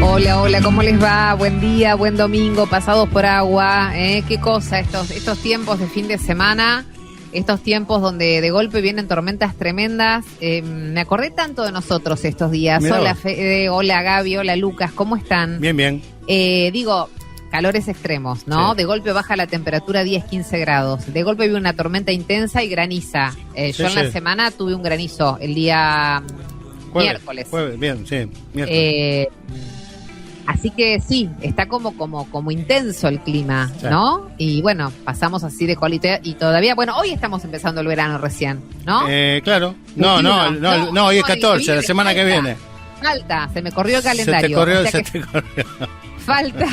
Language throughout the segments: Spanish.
Hola, hola, ¿cómo les va? Buen día, buen domingo, pasados por agua. Qué cosa estos tiempos de fin de semana, estos tiempos donde de golpe vienen tormentas tremendas. Me acordé tanto de nosotros estos días. Mirá Hola vos. Fede, hola Gaby, hola Lucas, ¿cómo están? Bien, bien. Calores extremos, ¿no? Sí. De golpe baja la temperatura 10, 15 grados. De golpe viene una tormenta intensa y graniza. Yo en la semana tuve un granizo el día miércoles. Jueves, bien, sí, miércoles. Así que sí, está como intenso el clima, Sí. ¿no? Y bueno, pasamos así de colita y todavía, bueno, hoy estamos empezando el verano recién, ¿no? Claro. No, hoy es 14, la semana que viene. Falta, se me corrió el calendario. Se te corrió, o sea se que te corrió. falta.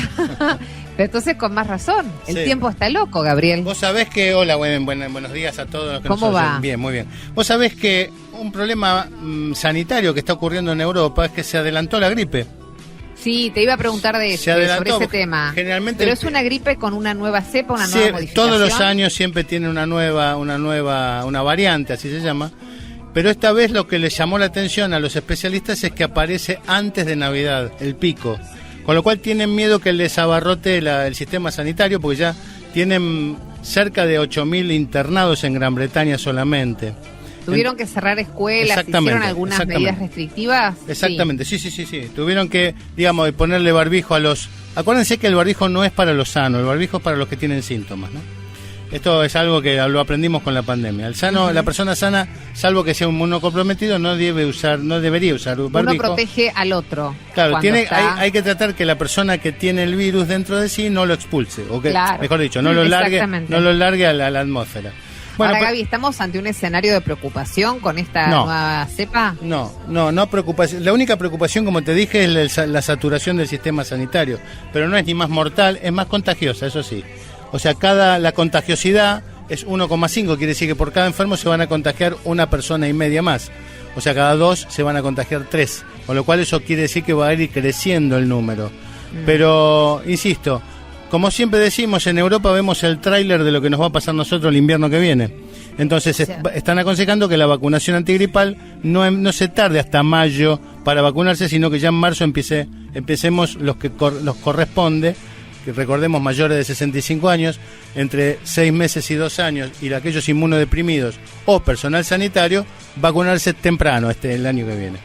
Pero entonces con más razón, el Sí. tiempo está loco, Gabriel. Vos sabés que, hola, buenos días a todos los que ¿Cómo nos oyen. va? Bien, muy bien. Vos sabés que un problema sanitario que está ocurriendo en Europa es que se adelantó la gripe. Sí, te iba a preguntar de Se sobre adelantó, ese tema. generalmente Pero el- es una gripe con una nueva cepa, una Sí, nueva modificación. todos los años siempre tiene una variante, así se llama. Pero esta vez lo que le llamó la atención a los especialistas es que aparece antes de Navidad, el pico. Con lo cual tienen miedo que les abarrote el sistema sanitario, porque ya tienen cerca de 8.000 internados en Gran Bretaña solamente. Tuvieron que cerrar escuelas, Exactamente, hicieron algunas exactamente. medidas restrictivas. Exactamente, sí. Tuvieron que, digamos, ponerle barbijo a los... Acuérdense que el barbijo no es para los sanos, el barbijo es para los que tienen síntomas, ¿no? Esto es algo que lo aprendimos con la pandemia. El sano, la persona sana, salvo que sea un inmunocomprometido, no debería usar barbijo. Uno protege al otro. Claro, cuando está- hay que tratar que la persona que tiene el virus dentro de sí no lo expulse, o que, Claro. mejor dicho, no lo largue a la atmósfera. Bueno, Ahora, pero- Gaby, ¿estamos ante un escenario de preocupación con esta No. nueva cepa? No preocupación. La única preocupación, como te dije, es la saturación del sistema sanitario, pero no es ni más mortal, es más contagiosa, eso sí. O sea, la contagiosidad es 1,5, quiere decir que por cada enfermo se van a contagiar una persona y media más. O sea, cada 2 se van a contagiar 3, con lo cual eso quiere decir que va a ir creciendo el número. Pero, insisto, como siempre decimos, en Europa vemos el tráiler de lo que nos va a pasar nosotros el invierno que viene. Entonces están aconsejando que la vacunación antigripal no se tarde hasta mayo para vacunarse, sino que ya en marzo empecemos los que los corresponde, que recordemos mayores de 65 años, entre 6 meses y 2 años, y aquellos inmunodeprimidos o personal sanitario, vacunarse temprano el año que viene.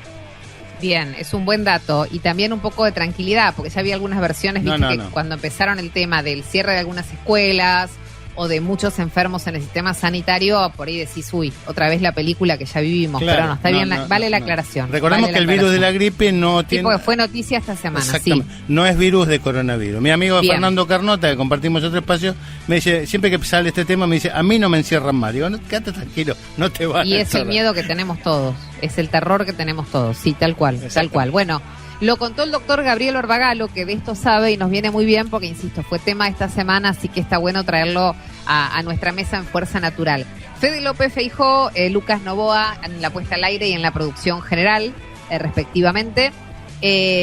Bien, es un buen dato. Y también un poco de tranquilidad, porque ya había algunas versiones, viste, que cuando empezaron el tema del cierre de algunas escuelas o de muchos enfermos en el sistema sanitario, por ahí decís, uy, otra vez la película que ya vivimos. Claro, pero no, está bien, vale la aclaración. Recordemos vale que el la virus de aclaración. la gripe no Sí, tiene... porque fue noticia esta semana, sí. Exactamente. No es virus de coronavirus. Mi amigo Bien. Fernando Carnota, que compartimos otro espacio, me dice, siempre que sale este tema, me dice, a mí no me encierran más. Digo, no, quédate tranquilo, no te vas Y a es el encerrar. miedo que tenemos todos, es el terror que tenemos todos, sí, tal cual, tal cual. Bueno, lo contó el doctor Gabriel Orbagalo, que de esto sabe y nos viene muy bien porque, insisto, fue tema esta semana, así que está bueno traerlo a nuestra mesa en Fuerza Natural. Fede López Feijó, Lucas Novoa en la puesta al aire y en la producción general, respectivamente.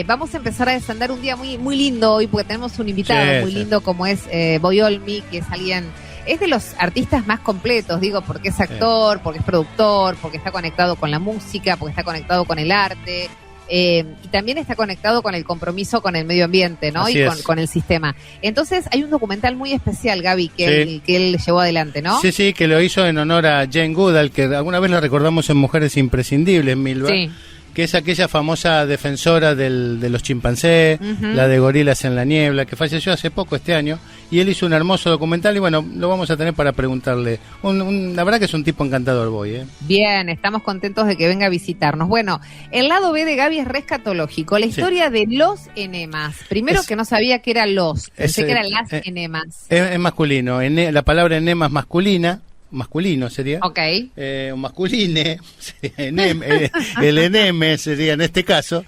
Vamos a empezar a desandar un día muy, muy lindo hoy porque tenemos un invitado muy lindo como es Boy Olmi, que es alguien... Es de los artistas más completos, digo, porque es actor, porque es productor, porque está conectado con la música, porque está conectado con el arte, y también está conectado con el compromiso con el medio ambiente, ¿no? Así Y es. con el sistema. Entonces hay un documental muy especial, Gaby, que él llevó adelante, ¿no? Sí, que lo hizo en honor a Jane Goodall, que alguna vez la recordamos en Mujeres Imprescindibles, Milva. Sí. Que es aquella famosa defensora de los chimpancés, la de Gorilas en la Niebla, que falleció hace poco este año, y él hizo un hermoso documental y bueno, lo vamos a tener para preguntarle. La verdad que es un tipo encantador, Boy, ¿eh? Bien, estamos contentos de que venga a visitarnos. Bueno, el lado B de Gaby es rescatológico, la historia de los enemas. Primero que no sabía que eran pensé que eran las enemas. Es masculino, la palabra enema es masculino sería. Ok. O masculine, sería el eneme sería en este caso.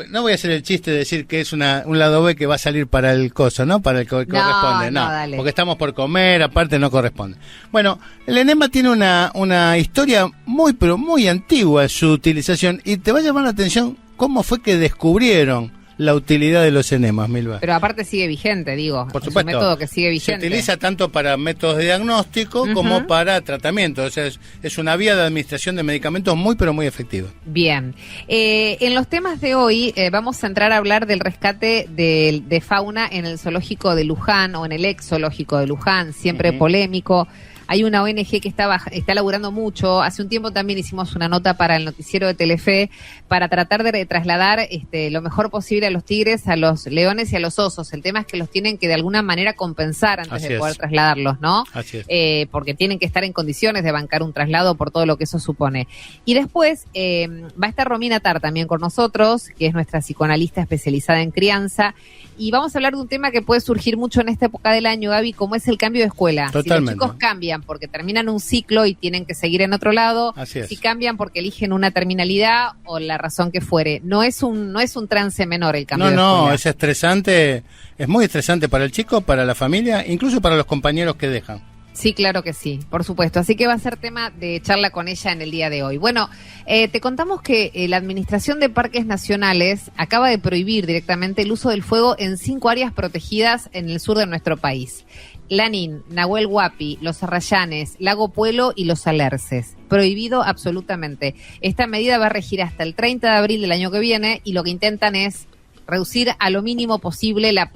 No voy a hacer el chiste de decir que es un lado B que va a salir para el coso, ¿no? Para el que corresponde, no, dale. porque estamos por comer, aparte no corresponde. Bueno, el enema tiene una historia muy, pero muy antigua su utilización, y te va a llamar la atención cómo fue que descubrieron la utilidad de los enemas, Milva. Pero aparte sigue vigente, digo. Por es supuesto. un método que sigue vigente. Se utiliza tanto para métodos de diagnóstico como para tratamiento. O sea, es una vía de administración de medicamentos muy, pero muy efectiva. Bien. En los temas de hoy vamos a entrar a hablar del rescate de fauna en el zoológico de Luján o en el ex zoológico de Luján, siempre polémico. Hay una ONG que está laburando mucho. Hace un tiempo también hicimos una nota para el noticiero de Telefe para tratar de trasladar lo mejor posible a los tigres, a los leones y a los osos. El tema es que los tienen que de alguna manera compensar antes de poder trasladarlos, ¿no? Así es. Porque tienen que estar en condiciones de bancar un traslado por todo lo que eso supone. Y después va a estar Romina Tar también con nosotros, que es nuestra psicoanalista especializada en crianza. Y vamos a hablar de un tema que puede surgir mucho en esta época del año, Gaby, como es el cambio de escuela. Totalmente. Si los chicos cambian porque terminan un ciclo y tienen que seguir en otro lado, si cambian porque eligen una terminalidad o la razón que fuere. No es un trance menor el cambio de escuela. No, es estresante, es muy estresante para el chico, para la familia, incluso para los compañeros que dejan. Sí, claro que sí, por supuesto. Así que va a ser tema de charla con ella en el día de hoy. Bueno, te contamos que la Administración de Parques Nacionales acaba de prohibir directamente el uso del fuego en 5 áreas protegidas en el sur de nuestro país. Lanín, Nahuel Huapi, Los Arrayanes, Lago Puelo y Los Alerces. Prohibido absolutamente. Esta medida va a regir hasta el 30 de abril del año que viene y lo que intentan es reducir a lo mínimo posible la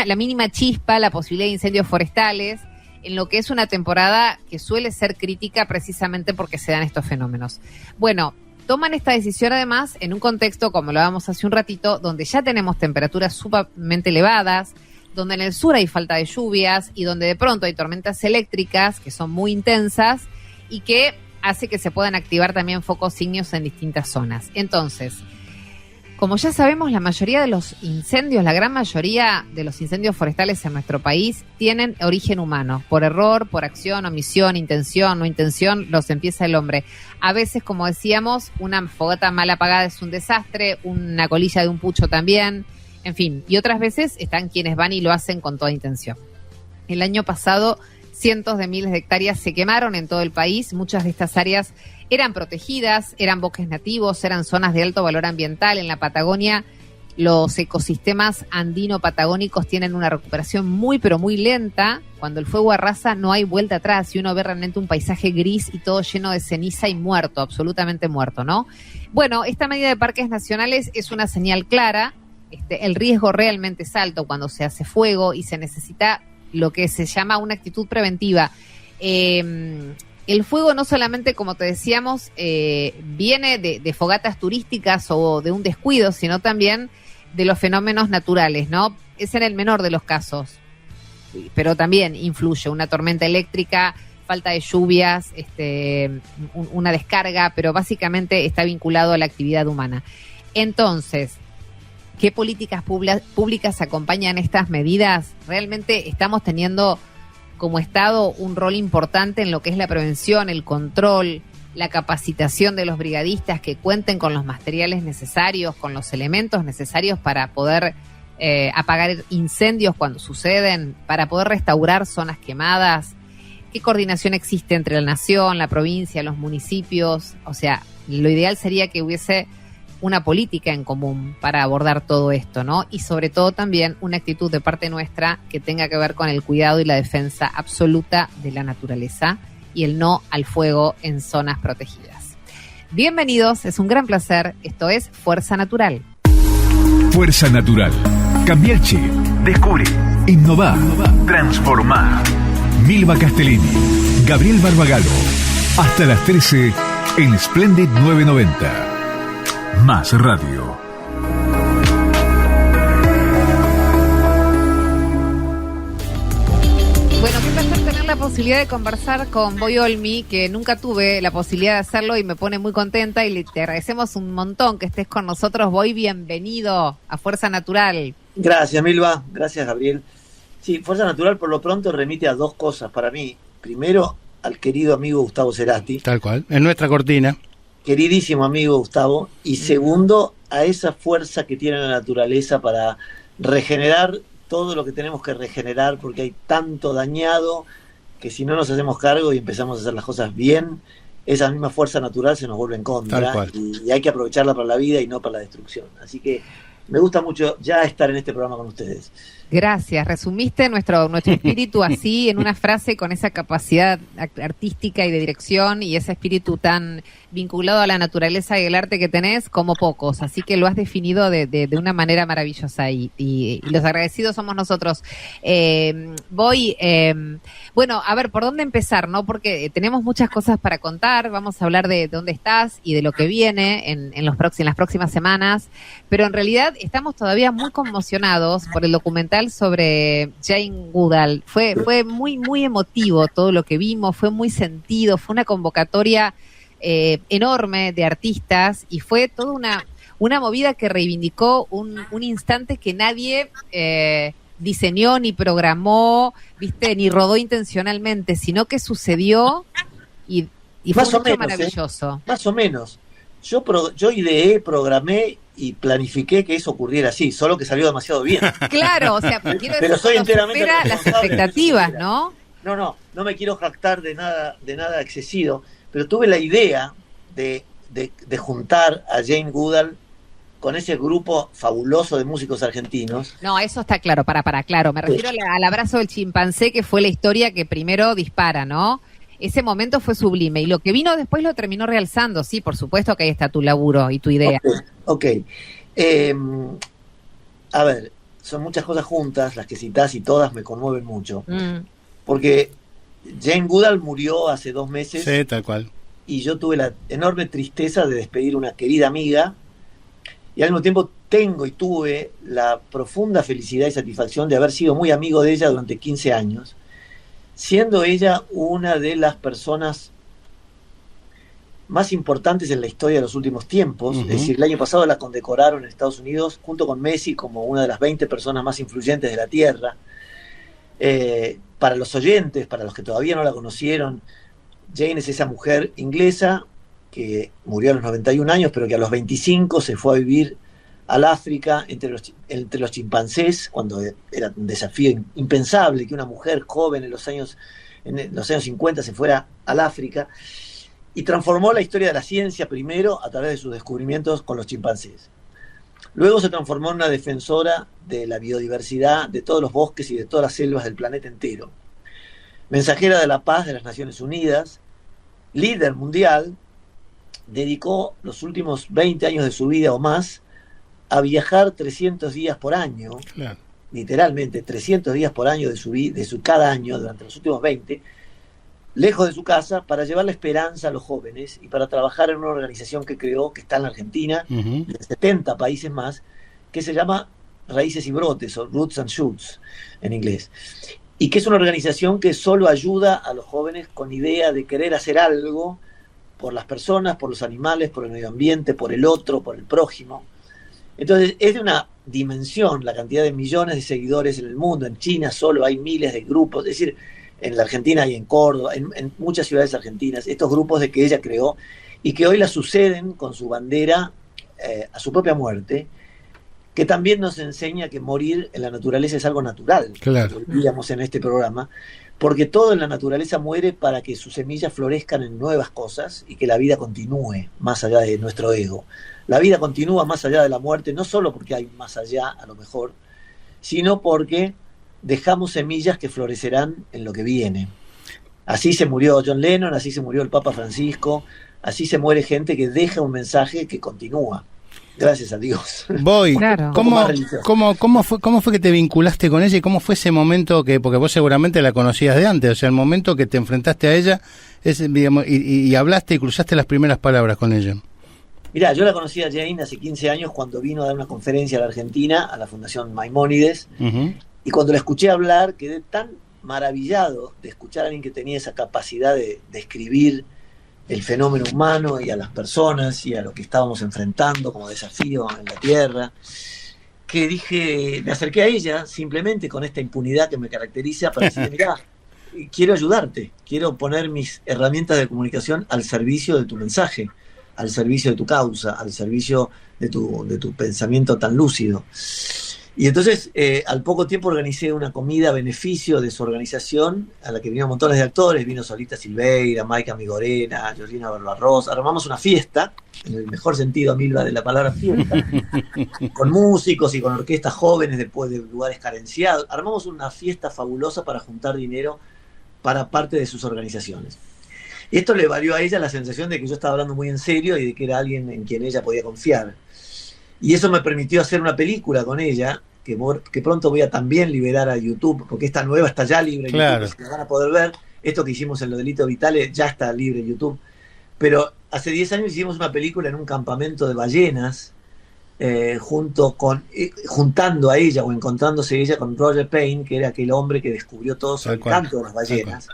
mínima chispa, la posibilidad de incendios forestales, en lo que es una temporada que suele ser crítica precisamente porque se dan estos fenómenos. Bueno, toman esta decisión además en un contexto, como lo hablábamos hace un ratito, donde ya tenemos temperaturas sumamente elevadas, donde en el sur hay falta de lluvias y donde de pronto hay tormentas eléctricas que son muy intensas y que hace que se puedan activar también focos ígneos en distintas zonas. Entonces, como ya sabemos, la mayoría de los incendios, la gran mayoría de los incendios forestales en nuestro país tienen origen humano. Por error, por acción, omisión, intención, no intención, los empieza el hombre. A veces, como decíamos, una fogata mal apagada es un desastre, una colilla de un pucho también, en fin. Y otras veces están quienes van y lo hacen con toda intención. El año pasado, cientos de miles de hectáreas se quemaron en todo el país. Muchas de estas áreas eran protegidas, eran bosques nativos, eran zonas de alto valor ambiental. En la Patagonia, los ecosistemas andino-patagónicos tienen una recuperación muy, pero muy lenta. Cuando el fuego arrasa, no hay vuelta atrás y uno ve realmente un paisaje gris y todo lleno de ceniza y muerto, absolutamente muerto, ¿no? Bueno, esta medida de parques nacionales es una señal clara. El riesgo realmente es alto cuando se hace fuego y se necesita lo que se llama una actitud preventiva. El fuego no solamente, como te decíamos, viene de fogatas turísticas o de un descuido, sino también de los fenómenos naturales, ¿no? Es en el menor de los casos, pero también influye una tormenta eléctrica, falta de lluvias, una descarga, pero básicamente está vinculado a la actividad humana. Entonces, ¿qué políticas públicas acompañan estas medidas? Realmente estamos teniendo como Estado un rol importante en lo que es la prevención, el control, la capacitación de los brigadistas que cuenten con los materiales necesarios, con los elementos necesarios para poder apagar incendios cuando suceden, para poder restaurar zonas quemadas. ¿Qué coordinación existe entre la nación, la provincia, los municipios? O sea, lo ideal sería que hubiese una política en común para abordar todo esto, ¿no? Y sobre todo también una actitud de parte nuestra que tenga que ver con el cuidado y la defensa absoluta de la naturaleza y el no al fuego en zonas protegidas. Bienvenidos, es un gran placer. Esto es Fuerza Natural. Fuerza Natural. Cambia el chip. Descubre. Innova. Transforma. Milva Castellini. Gabriel Barbagalo. Hasta las 13 en Splendid 990. Más radio. Bueno, qué placer tener la posibilidad de conversar con Boy Olmi, que nunca tuve la posibilidad de hacerlo y me pone muy contenta y te agradecemos un montón que estés con nosotros. Boy, bienvenido a Fuerza Natural. Gracias, Milva. Gracias, Gabriel. Sí, Fuerza Natural por lo pronto remite a dos cosas para mí. Primero, al querido amigo Gustavo Cerati. Tal cual, en nuestra cortina. Queridísimo amigo Gustavo. Y segundo, a esa fuerza que tiene la naturaleza para regenerar todo lo que tenemos que regenerar, porque hay tanto dañado que si no nos hacemos cargo y empezamos a hacer las cosas bien, esa misma fuerza natural se nos vuelve en contra y hay que aprovecharla para la vida y no para la destrucción. Así que Me gusta mucho ya estar en este programa con ustedes. Gracias, resumiste nuestro espíritu así en una frase, con esa capacidad artística y de dirección y ese espíritu tan vinculado a la naturaleza y el arte que tenés como pocos, así que lo has definido de una manera maravillosa y los agradecidos somos nosotros. Bueno, a ver, ¿por dónde empezar, no? Porque tenemos muchas cosas para contar, vamos a hablar de dónde estás y de lo que viene en las próximas semanas, pero en realidad estamos todavía muy conmocionados por el documental sobre Jane Goodall. Fue muy, muy emotivo todo lo que vimos, fue muy sentido, fue una convocatoria enorme de artistas y fue toda una movida que reivindicó un instante que nadie diseñó ni programó, viste, ni rodó intencionalmente, sino que sucedió y fue Más o menos, maravilloso. Más o menos. Yo ideé, programé y planifiqué que eso ocurriera así, solo que salió demasiado bien. Claro, o sea, quiero decir, pero soy enteramente supera las expectativas, ¿no? No me quiero jactar de nada excesivo, pero tuve la idea de juntar a Jane Goodall con ese grupo fabuloso de músicos argentinos. No, eso está claro, claro. Me refiero al abrazo del chimpancé, que fue la historia que primero dispara, ¿no? Ese momento fue sublime y lo que vino después lo terminó realzando. Sí, por supuesto que ahí está tu laburo y tu idea. Ok. A ver, son muchas cosas juntas las que citás y todas me conmueven mucho. Porque Jane Goodall murió hace 2 meses. Sí, tal cual. Y yo tuve la enorme tristeza de despedir una querida amiga y al mismo tiempo tuve la profunda felicidad y satisfacción de haber sido muy amigo de ella durante 15 años. Siendo ella una de las personas más importantes en la historia de los últimos tiempos. Es decir, el año pasado la condecoraron en Estados Unidos junto con Messi como una de las 20 personas más influyentes de la Tierra. Para los oyentes, para los que todavía no la conocieron, Jane es esa mujer inglesa que murió a los 91 años, pero que a los 25 se fue a vivir al África entre los chimpancés, cuando era un desafío impensable que una mujer joven en los años 50 se fuera al África, y transformó la historia de la ciencia primero a través de sus descubrimientos con los chimpancés. Luego se transformó en una defensora de la biodiversidad, de todos los bosques y de todas las selvas del planeta entero. Mensajera de la paz de las Naciones Unidas, líder mundial, dedicó los últimos 20 años de su vida o más a viajar 300 días por año, claro. Literalmente 300 días por año de su cada año durante los últimos 20, lejos de su casa, para llevar la esperanza a los jóvenes y para trabajar en una organización que creó, que está en la Argentina, de 70 países más, que se llama Raíces y Brotes, o Roots and Shoots en inglés, y que es una organización que solo ayuda a los jóvenes con idea de querer hacer algo por las personas, por los animales, por el medio ambiente, por el otro, por el prójimo. Entonces es de una dimensión la cantidad de millones de seguidores en el mundo. En China solo hay miles de grupos, es decir, en la Argentina y en Córdoba, en muchas ciudades argentinas, estos grupos de que ella creó y que hoy la suceden con su bandera a su propia muerte, que también nos enseña que morir en la naturaleza es algo natural. Claro. Lo veíamos en este programa, porque todo en la naturaleza muere para que sus semillas florezcan en nuevas cosas y que la vida continúe más allá de nuestro ego. La vida continúa más allá de la muerte, no solo porque hay más allá, a lo mejor, sino porque dejamos semillas que florecerán en lo que viene. Así se murió John Lennon, así se murió el Papa Francisco, así se muere gente que deja un mensaje que continúa. Gracias a Dios. Voy. Claro. ¿Cómo fue que te vinculaste con ella y cómo fue ese momento porque vos seguramente la conocías de antes, o sea, el momento que te enfrentaste a ella digamos, y hablaste y cruzaste las primeras palabras con ella? Mirá, yo la conocí a Jane hace 15 años cuando vino a dar una conferencia a la Argentina, a la Fundación Maimónides, y cuando la escuché hablar quedé tan maravillado de escuchar a alguien que tenía esa capacidad de describir el fenómeno humano y a las personas y a lo que estábamos enfrentando como desafío en la Tierra, que dije, me acerqué a ella simplemente con esta impunidad que me caracteriza para decirle, mirá, quiero ayudarte, quiero poner mis herramientas de comunicación al servicio de tu mensaje, al servicio de tu causa, al servicio de tu pensamiento tan lúcido. Y entonces, al poco tiempo organicé una comida a beneficio de su organización, a la que vinieron montones de actores, vino Solita Silveira, Maika Migorena, Georgina Barbaros, armamos una fiesta, en el mejor sentido, Milva, de la palabra fiesta, con músicos y con orquestas jóvenes después de lugares carenciados. Armamos una fiesta fabulosa para juntar dinero para parte de sus organizaciones. Y esto le valió a ella la sensación de que yo estaba hablando muy en serio y de que era alguien en quien ella podía confiar. Y eso me permitió hacer una película con ella, que pronto voy a también liberar a YouTube, porque esta nueva está ya libre en Claro. YouTube, si la van a poder ver. Esto que hicimos en Los Delitos Vitales ya está libre en YouTube. Pero hace 10 años hicimos una película en un campamento de ballenas, juntando a ella o encontrándose ella con Roger Payne, que era aquel hombre que descubrió todo sobre el canto de las ballenas.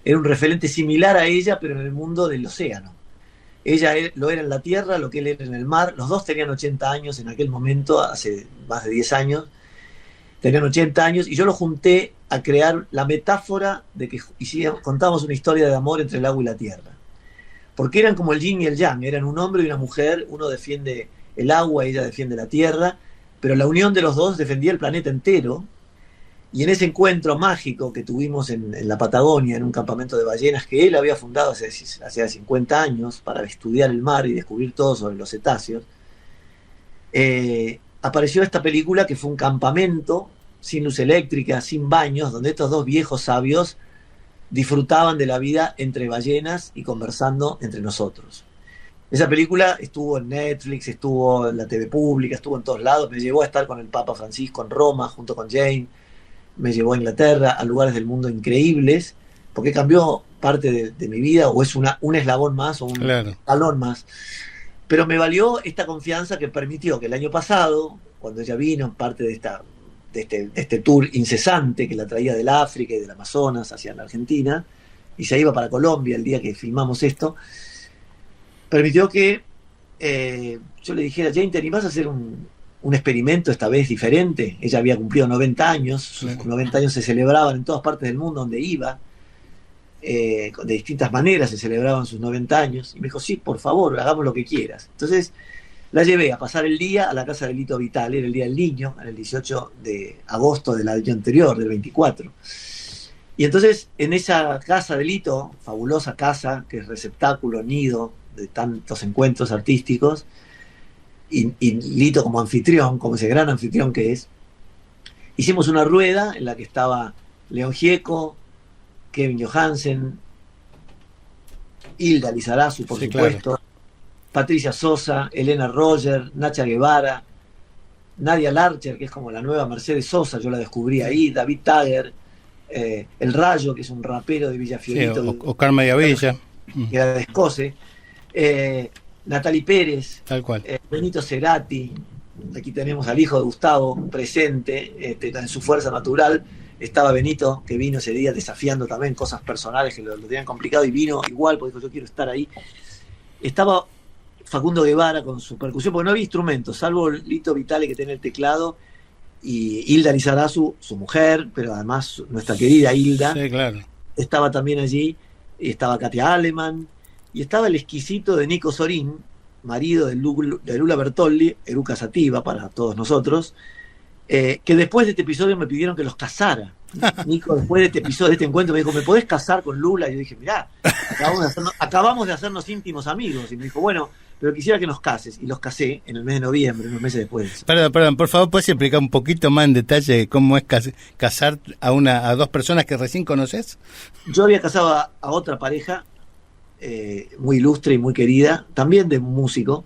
Era un referente similar a ella, pero en el mundo del océano. Ella lo era en la tierra, lo que él era en el mar. Los dos tenían 80 años en aquel momento, hace más de 10 años. Tenían 80 años y yo lo junté a crear la metáfora de que contábamos una historia de amor entre el agua y la tierra. Porque eran como el yin y el yang, eran un hombre y una mujer, uno defiende el agua, ella defiende la tierra, pero la unión de los dos defendía el planeta entero. Y en ese encuentro mágico que tuvimos en la Patagonia, en un campamento de ballenas que él había fundado hace 50 años para estudiar el mar y descubrir todo sobre los cetáceos, apareció esta película que fue un campamento sin luz eléctrica, sin baños, donde estos dos viejos sabios disfrutaban de la vida entre ballenas y conversando entre nosotros. Esa película estuvo en Netflix, estuvo en la TV pública, estuvo en todos lados, me llevó a estar con el Papa Francisco en Roma junto con Jane, me llevó a Inglaterra, a lugares del mundo increíbles, porque cambió parte de mi vida, o es un eslabón más, o un escalón más. Pero me valió esta confianza que permitió que el año pasado, cuando ella vino en parte de este tour incesante que la traía del África y del Amazonas hacia la Argentina, y se iba para Colombia el día que filmamos esto, permitió que yo le dijera: Jane, ¿te animás a hacer un experimento esta vez diferente? Ella había cumplido 90 años, sus 90 años se celebraban en todas partes del mundo donde iba, de distintas maneras se celebraban sus 90 años, y me dijo: sí, por favor, hagamos lo que quieras. Entonces la llevé a pasar el día a la casa de Lito Vitale, era el Día del Niño, en el 18 de agosto del año anterior, del 24. Y entonces en esa casa de Lito, fabulosa casa, que es receptáculo, nido de tantos encuentros artísticos, y Lito como anfitrión, como ese gran anfitrión que es, hicimos una rueda en la que estaba León Gieco, Kevin Johansen, Hilda Lizarazu, por supuesto, claro, Patricia Sosa, Elena Roger, Nacha Guevara, Nadia Larcher, que es como la nueva Mercedes Sosa, yo la descubrí ahí, David Tager, El Rayo, que es un rapero de Villa Fiorito, sí, Oscar Mediavilla, que era de Escoce, Natalie Pérez, tal cual, Benito Cerati. Aquí tenemos al hijo de Gustavo presente, en su fuerza natural. Estaba Benito, que vino ese día desafiando también cosas personales que lo tenían complicado, y vino igual porque dijo: yo quiero estar ahí. Estaba Facundo Guevara con su percusión, porque no había instrumentos, salvo Lito Vitale, que tenía el teclado, y Hilda Lizarazu, su mujer, pero además nuestra querida Hilda. Sí, claro. Estaba también allí, y estaba Katia Aleman, y estaba el exquisito de Nico Sorín, marido de Lula Bertolli, Eruca Sativa para todos nosotros, que después de este episodio me pidieron que los casara. Nico, después de este episodio, de este encuentro, me dijo: ¿me podés casar con Lula? Y yo dije: mirá, acabamos de hacernos íntimos amigos. Y me dijo: bueno, pero quisiera que nos cases. Y los casé en el mes de noviembre, unos meses después. Perdón, por favor, ¿puedes explicar un poquito más en detalle cómo es casar a dos personas que recién conoces? Yo había casado a otra pareja muy ilustre y muy querida, también de un músico,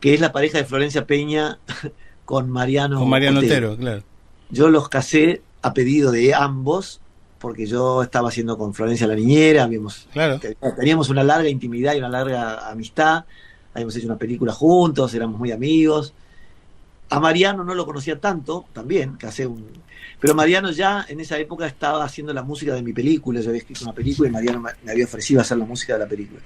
que es la pareja de Florencia Peña con Mariano Otero, claro. Yo los casé a pedido de ambos, porque yo estaba haciendo con Florencia la niñera, teníamos una larga intimidad y una larga amistad, habíamos hecho una película juntos, éramos muy amigos. A Mariano no lo conocía tanto, también pero Mariano ya en esa época estaba haciendo la música de mi película. Yo había escrito una película y Mariano me había ofrecido hacer la música de la película,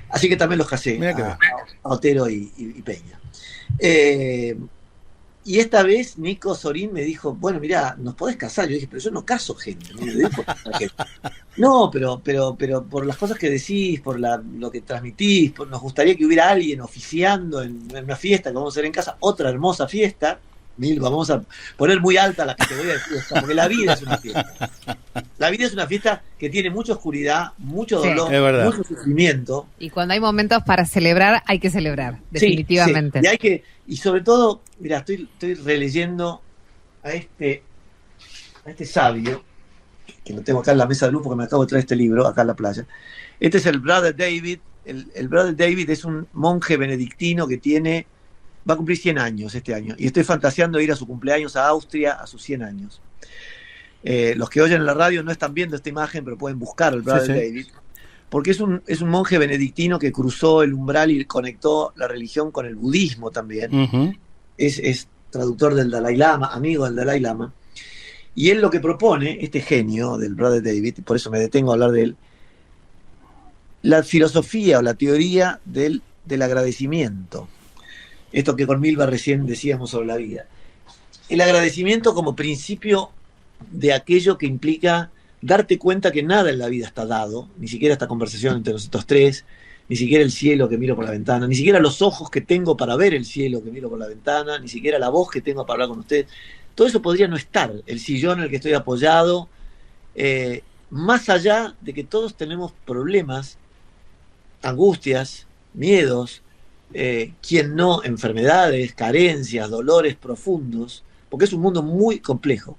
así que también los casé a Otero y Peña. Y esta vez Nico Sorín me dijo: bueno, mirá, nos podés casar. Yo dije: pero yo no caso gente. No, pero por las cosas que decís, por lo que transmitís, nos gustaría que hubiera alguien oficiando en una fiesta que vamos a hacer en casa, otra hermosa fiesta, Milva, vamos a poner muy alta la categoría de fiesta, porque la vida es una fiesta. La vida es una fiesta que tiene mucha oscuridad, mucho dolor, mucho sufrimiento. Y cuando hay momentos para celebrar, hay que celebrar, definitivamente. Sí. Y sobre todo, mira, estoy releyendo a este sabio, que lo tengo acá en la mesa de luz porque me acabo de traer este libro, acá en la playa. Este es el Brother David. El Brother David es un monje benedictino que va a cumplir 100 años este año, y estoy fantaseando ir a su cumpleaños a Austria a sus 100 años. Los que oyen en la radio no están viendo esta imagen, pero pueden buscar al Brother David, porque es un monje benedictino que cruzó el umbral y conectó la religión con el budismo también. Uh-huh. Es traductor del Dalai Lama, amigo del Dalai Lama, y él lo que propone, este genio del Brother David, por eso me detengo a hablar de él, la filosofía o la teoría del agradecimiento. Esto que con Milva recién decíamos sobre la vida. El agradecimiento como principio de aquello que implica darte cuenta que nada en la vida está dado, ni siquiera esta conversación entre nosotros tres, ni siquiera el cielo que miro por la ventana, ni siquiera los ojos que tengo para ver el cielo que miro por la ventana, ni siquiera la voz que tengo para hablar con ustedes. Todo eso podría no estar, el sillón en el que estoy apoyado, más allá de que todos tenemos problemas, angustias, miedos, quien no, enfermedades, carencias, dolores profundos, porque es un mundo muy complejo.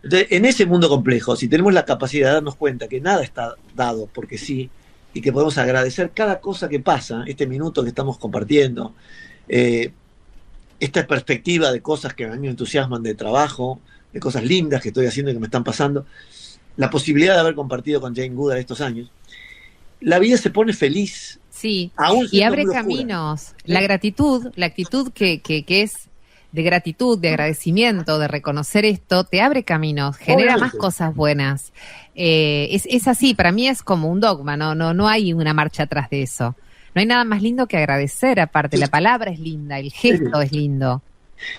Entonces, en ese mundo complejo, si tenemos la capacidad de darnos cuenta que nada está dado porque sí, y que podemos agradecer cada cosa que pasa, este minuto que estamos compartiendo, esta perspectiva de cosas que a mí me entusiasman de trabajo, de cosas lindas que estoy haciendo y que me están pasando, la posibilidad de haber compartido con Jane Goodall estos años, la vida se pone feliz. Sí, y abre caminos. La gratitud, la actitud que es de gratitud, de agradecimiento, de reconocer esto, te abre caminos, genera más cosas buenas. Es así, para mí es como un dogma, no hay una marcha atrás de eso. No hay nada más lindo que agradecer, aparte, la palabra es linda, el gesto es lindo.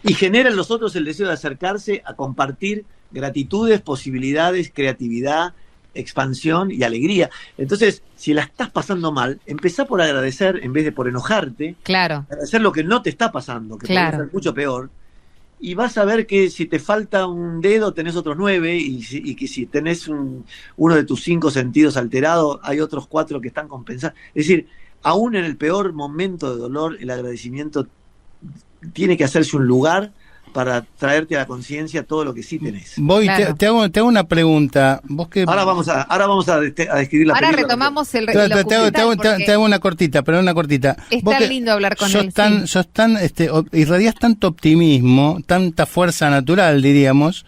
Y genera en los otros el deseo de acercarse a compartir gratitudes, posibilidades, creatividad, expansión y alegría. Entonces, si la estás pasando mal, empezá por agradecer en vez de por enojarte. Claro. Agradecer lo que no te está pasando, que puede ser mucho peor. Y vas a ver que si te falta un dedo, tenés otros 9, y que si tenés uno de tus 5 sentidos alterado, hay otros 4 que están compensados. Es decir, aún en el peor momento de dolor, el agradecimiento tiene que hacerse un lugar para traerte a la conciencia todo lo que sí tenés. Te hago una pregunta. ¿Vos qué? Ahora vamos a describir la película. Ahora retomamos te hago una cortita, pero una cortita. Es tan lindo hablar con él. Irradiás tanto optimismo, tanta fuerza natural, diríamos,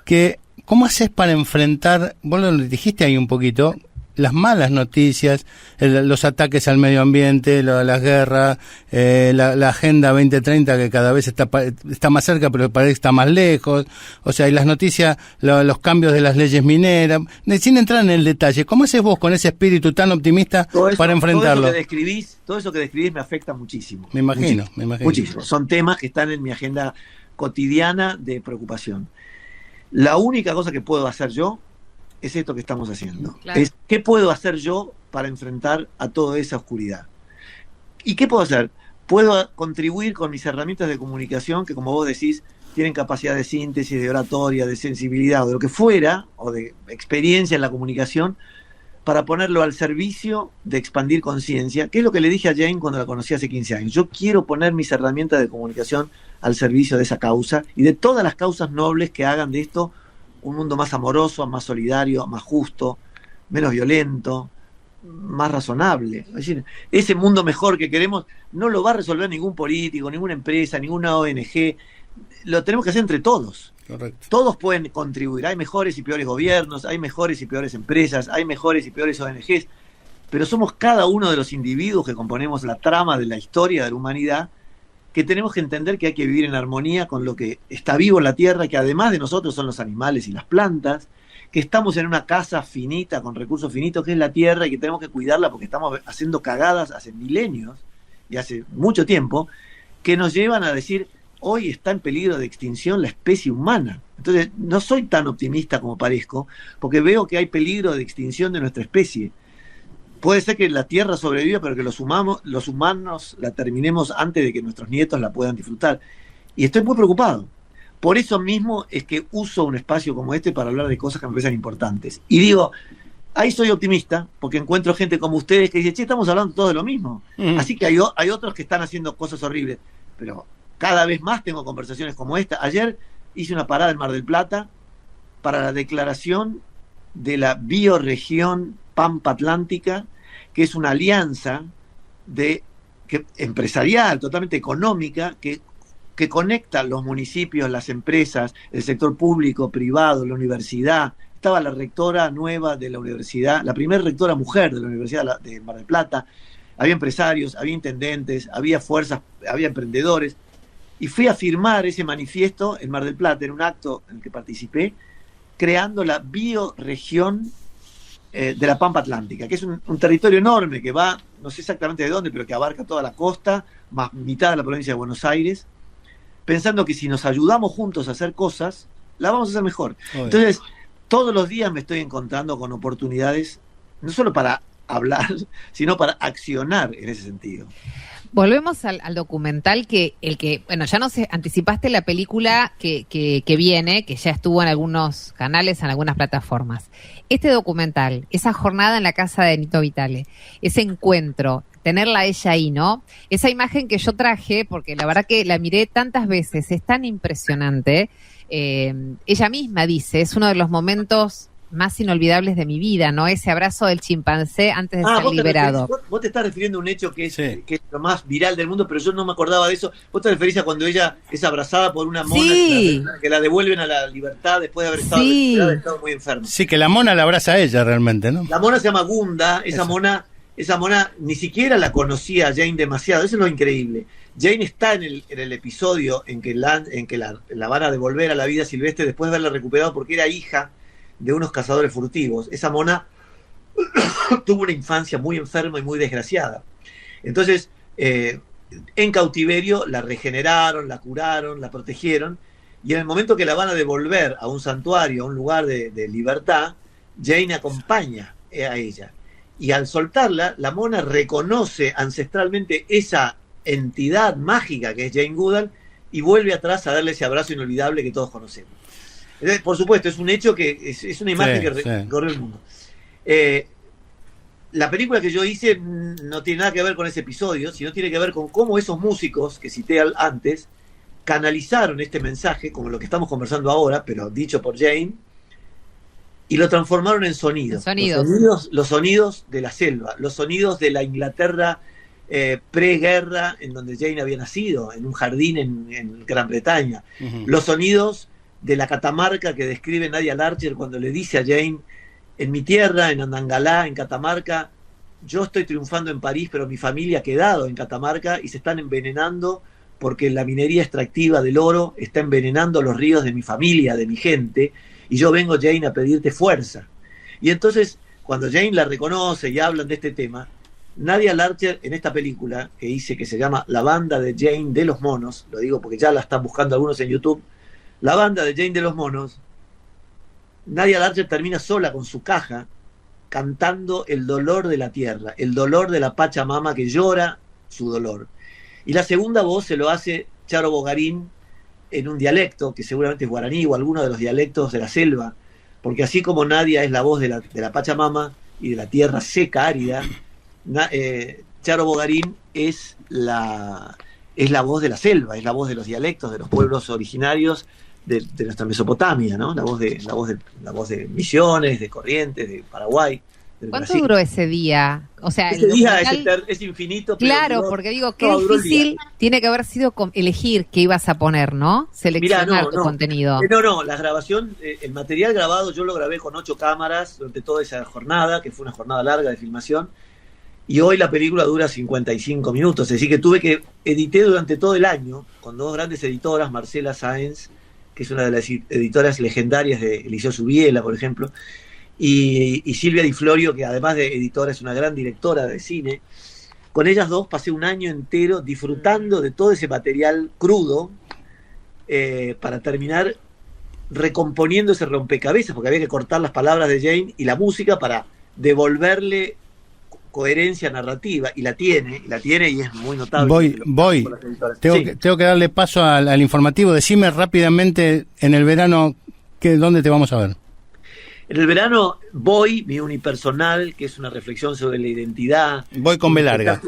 que ¿cómo haces para enfrentar, vos lo dijiste ahí un poquito, las malas noticias, los ataques al medio ambiente, las guerras, la Agenda 2030 que cada vez está más cerca pero parece que está más lejos, o sea, y las noticias, los cambios de las leyes mineras, sin entrar en el detalle, ¿cómo haces vos con ese espíritu tan optimista para enfrentarlo? Todo eso que describís me afecta muchísimo. Me imagino. Muchísimo. Son temas que están en mi agenda cotidiana de preocupación. La única cosa que puedo hacer yo es esto que estamos haciendo. Claro. Es ¿qué puedo hacer yo para enfrentar a toda esa oscuridad? ¿Y qué puedo hacer? Puedo contribuir con mis herramientas de comunicación que, como vos decís, tienen capacidad de síntesis, de oratoria, de sensibilidad, o de lo que fuera, o de experiencia en la comunicación, para ponerlo al servicio de expandir conciencia, que es lo que le dije a Jane cuando la conocí hace 15 años. Yo quiero poner mis herramientas de comunicación al servicio de esa causa y de todas las causas nobles que hagan de esto un mundo más amoroso, más solidario, más justo, menos violento, más razonable. Es decir, ese mundo mejor que queremos no lo va a resolver ningún político, ninguna empresa, ninguna ONG. Lo tenemos que hacer entre todos. Correcto. Todos pueden contribuir. Hay mejores y peores gobiernos, hay mejores y peores empresas, hay mejores y peores ONGs, pero somos cada uno de los individuos que componemos la trama de la historia de la humanidad, que tenemos que entender que hay que vivir en armonía con lo que está vivo en la tierra, que además de nosotros son los animales y las plantas, que estamos en una casa finita, con recursos finitos, que es la tierra, y que tenemos que cuidarla porque estamos haciendo cagadas hace milenios y hace mucho tiempo, que nos llevan a decir, hoy está en peligro de extinción la especie humana. Entonces, no soy tan optimista como parezco, porque veo que hay peligro de extinción de nuestra especie. Puede ser que la Tierra sobreviva, pero que los humanos la terminemos antes de que nuestros nietos la puedan disfrutar. Y estoy muy preocupado. Por eso mismo es que uso un espacio como este para hablar de cosas que me parecen importantes. Y digo, ahí soy optimista, porque encuentro gente como ustedes que dice, che, estamos hablando todos de lo mismo. Así que hay otros que están haciendo cosas horribles, pero cada vez más tengo conversaciones como esta. Ayer hice una parada en Mar del Plata para la declaración de la bioregión Pampa Atlántica, que es una alianza empresarial, totalmente económica, que conecta los municipios, las empresas, el sector público, privado, la universidad. Estaba la rectora nueva de la universidad, la primera rectora mujer de la Universidad de Mar del Plata. Había empresarios, había intendentes, había fuerzas, había emprendedores. Y fui a firmar ese manifiesto en Mar del Plata, en un acto en el que participé, creando la bioregión de la Pampa Atlántica, que es un territorio enorme que va, no sé exactamente de dónde, pero que abarca toda la costa, más mitad de la provincia de Buenos Aires, pensando que si nos ayudamos juntos a hacer cosas, la vamos a hacer mejor. Entonces, todos los días me estoy encontrando con oportunidades, no solo para hablar, sino para accionar en ese sentido. Volvemos al documental bueno, ya nos anticipaste la película que viene, que ya estuvo en algunos canales, en algunas plataformas. Este documental, esa jornada en la casa de Nito Vitale, ese encuentro, tenerla a ella ahí, ¿no? Esa imagen que yo traje, porque la verdad que la miré tantas veces, es tan impresionante. Ella misma dice, es uno de los momentos más inolvidables de mi vida, ¿no? Ese abrazo del chimpancé antes de ser liberado. Vos te estás refiriendo a un hecho que es lo más viral del mundo, pero yo no me acordaba de eso. Vos te referís a cuando ella es abrazada por una mona que la devuelven a la libertad después de haber estado muy enferma. Sí, que la mona la abraza a ella realmente, ¿no? La mona se llama Gunda, esa mona ni siquiera la conocía Jane demasiado, eso es lo increíble. Jane está en el episodio en que la van a devolver a la vida silvestre después de haberla recuperado porque era hija de unos cazadores furtivos. Esa mona tuvo una infancia muy enferma y muy desgraciada. Entonces, en cautiverio la regeneraron, la curaron, la protegieron, y en el momento que la van a devolver a un santuario, a un lugar de libertad, Jane acompaña a ella. Y al soltarla, la mona reconoce ancestralmente esa entidad mágica que es Jane Goodall y vuelve atrás a darle ese abrazo inolvidable que todos conocemos. Entonces, por supuesto, es un hecho que es una imagen que recorre el mundo. La película que yo hice no tiene nada que ver con ese episodio, sino tiene que ver con cómo esos músicos que cité antes canalizaron este mensaje, como lo que estamos conversando ahora, pero dicho por Jane, y lo transformaron en sonidos. Los sonidos de la selva, los sonidos de la Inglaterra preguerra, en donde Jane había nacido, en un jardín en Gran Bretaña. Los sonidos de la Catamarca que describe Nadia Larcher cuando le dice a Jane, en mi tierra, en Andangalá, en Catamarca, yo estoy triunfando en París, pero mi familia ha quedado en Catamarca y se están envenenando porque la minería extractiva del oro está envenenando los ríos de mi familia, de mi gente, y yo vengo, Jane, a pedirte fuerza. Y entonces, cuando Jane la reconoce y hablan de este tema, Nadia Larcher, en esta película que hice, que se llama La banda de Jane de los monos, lo digo porque ya la están buscando algunos en YouTube, La banda de Jane de los monos, Nadia Larcher termina sola con su caja cantando el dolor de la tierra, el dolor de la Pachamama que llora su dolor. Y la segunda voz se lo hace Charo Bogarín en un dialecto que seguramente es guaraní o alguno de los dialectos de la selva, porque así como Nadia es la voz de la Pachamama y de la tierra seca, árida, Charo Bogarín es la voz de la selva, es la voz de los dialectos, de los pueblos originarios de nuestra Mesopotamia, ¿no? La voz de Misiones, de Corrientes, de Paraguay. ¿Cuánto Brasil duró ese día? O sea, ese día es infinito. Claro, porque digo, qué difícil tiene que haber sido elegir qué ibas a poner, ¿no? Seleccionar tu contenido. No, la grabación, el material grabado yo lo grabé con 8 cámaras durante toda esa jornada, que fue una jornada larga de filmación, y hoy la película dura 55 minutos, es decir que edité durante todo el año con 2 grandes editoras, Marcela Sáenz, que es una de las editoras legendarias de Eliseo Subiela, por ejemplo, y Silvia Di Florio, que además de editora es una gran directora de cine. Con ellas dos pasé un año entero disfrutando de todo ese material crudo para terminar recomponiendo ese rompecabezas, porque había que cortar las palabras de Jane y la música para devolverle coherencia narrativa, y la tiene y es muy notable. Tengo que darle paso al informativo. Decime rápidamente, en el verano, ¿dónde te vamos a ver? En el verano voy, mi unipersonal, que es una reflexión sobre la identidad. Voy con B larga.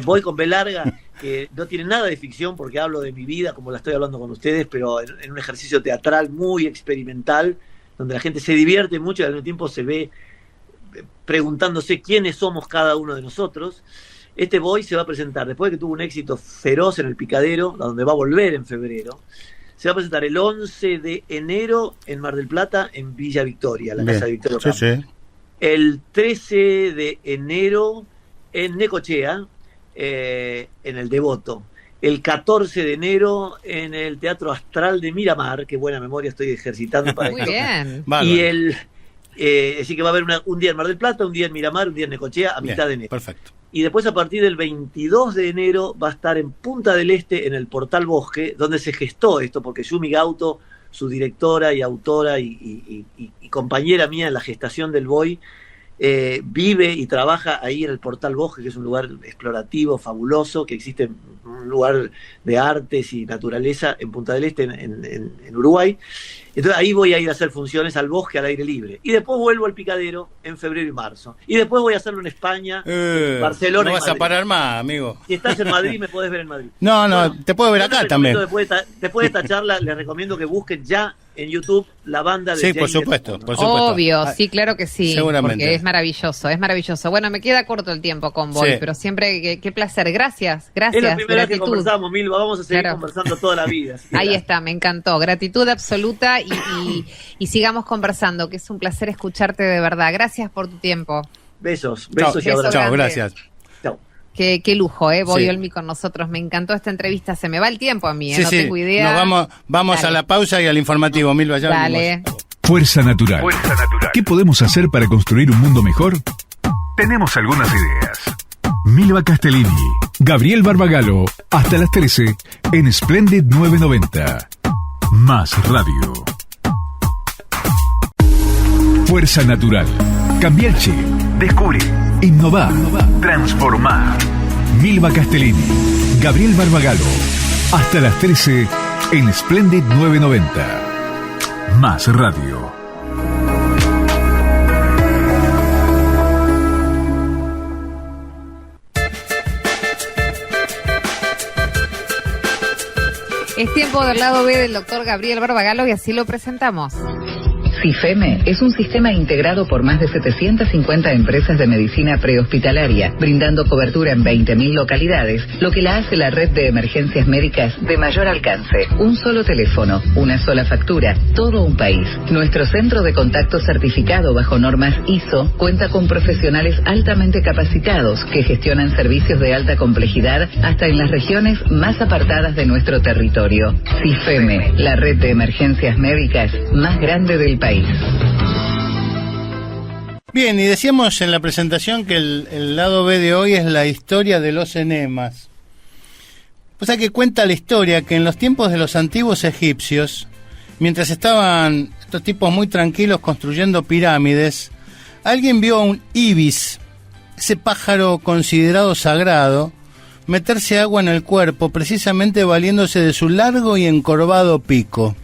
Voy con B larga, que no tiene nada de ficción porque hablo de mi vida como la estoy hablando con ustedes, pero en un ejercicio teatral muy experimental, donde la gente se divierte mucho y al mismo tiempo se ve preguntándose quiénes somos cada uno de nosotros. Este Voy se va a presentar, después de que tuvo un éxito feroz en el Picadero, a donde va a volver en febrero. Se va a presentar el 11 de enero en Mar del Plata, en Villa Victoria, la Casa de Victoria Campo. Sí. El 13 de enero en Necochea, en el Devoto. El 14 de enero en el Teatro Astral de Miramar, qué buena memoria estoy ejercitando para Muy esto. bien. Y así que va a haber un día en Mar del Plata, un día en Miramar, un día en Necochea, a mitad de enero. Perfecto. Y después, a partir del 22 de enero, va a estar en Punta del Este, en el Portal Bosque, donde se gestó esto, porque Yumi Gauto, su directora y autora y compañera mía en la gestación del Voy, vive y trabaja ahí en el Portal Bosque, que es un lugar explorativo, fabuloso, que existe un lugar de artes y naturaleza en Punta del Este, en Uruguay. Entonces ahí voy a ir a hacer funciones al bosque, al aire libre. Y después vuelvo al Picadero en febrero y marzo. Y después voy a hacerlo en España, en Barcelona. No vas a parar más, amigo. Si estás en Madrid, me podés ver en Madrid. No, te puedo ver acá también. Después de esta charla, les recomiendo que busquen ya en YouTube la banda de Sí, James por supuesto. Obvio, sí, claro que sí. Seguramente. Porque es maravilloso. Bueno, me queda corto el tiempo con Voy, pero siempre, qué placer. Gracias. Es la primera vez que conversamos, Milva, vamos a seguir conversando toda la vida. Ahí está, me encantó. Gratitud absoluta y sigamos conversando, que es un placer escucharte de verdad. Gracias por tu tiempo. Besos y abrazos. Chao, gracias. Chao. Qué lujo, Voy Olmi con nosotros. Me encantó esta entrevista. Se me va el tiempo a mí, no tengo idea. Nos vamos a la pausa y al informativo, Milva. Ya Dale. Fuerza Natural. ¿Qué podemos hacer para construir un mundo mejor? Tenemos algunas ideas. Milva Castellini, Gabriel Barbagallo, hasta las 13 en Splendid 990. Más radio. Fuerza Natural. Cambia el chip. Descubre. Innova. Transformar. Milva Castellini, Gabriel Barbagallo. Hasta las 13 en Splendid 990. Más radio. Es tiempo del lado B del doctor Gabriel Barbagallo y así lo presentamos. CIFEME es un sistema integrado por más de 750 empresas de medicina prehospitalaria, brindando cobertura en 20.000 localidades, lo que la hace la red de emergencias médicas de mayor alcance. Un solo teléfono, una sola factura, todo un país. Nuestro centro de contacto certificado bajo normas ISO cuenta con profesionales altamente capacitados que gestionan servicios de alta complejidad hasta en las regiones más apartadas de nuestro territorio. CIFEME, la red de emergencias médicas más grande del país. Bien, y decíamos en la presentación que el lado B de hoy es la historia de los enemas. O sea que cuenta la historia que en los tiempos de los antiguos egipcios, mientras estaban estos tipos muy tranquilos construyendo pirámides, alguien vio a un ibis, ese pájaro considerado sagrado, meterse agua en el cuerpo, precisamente valiéndose de su largo y encorvado pico.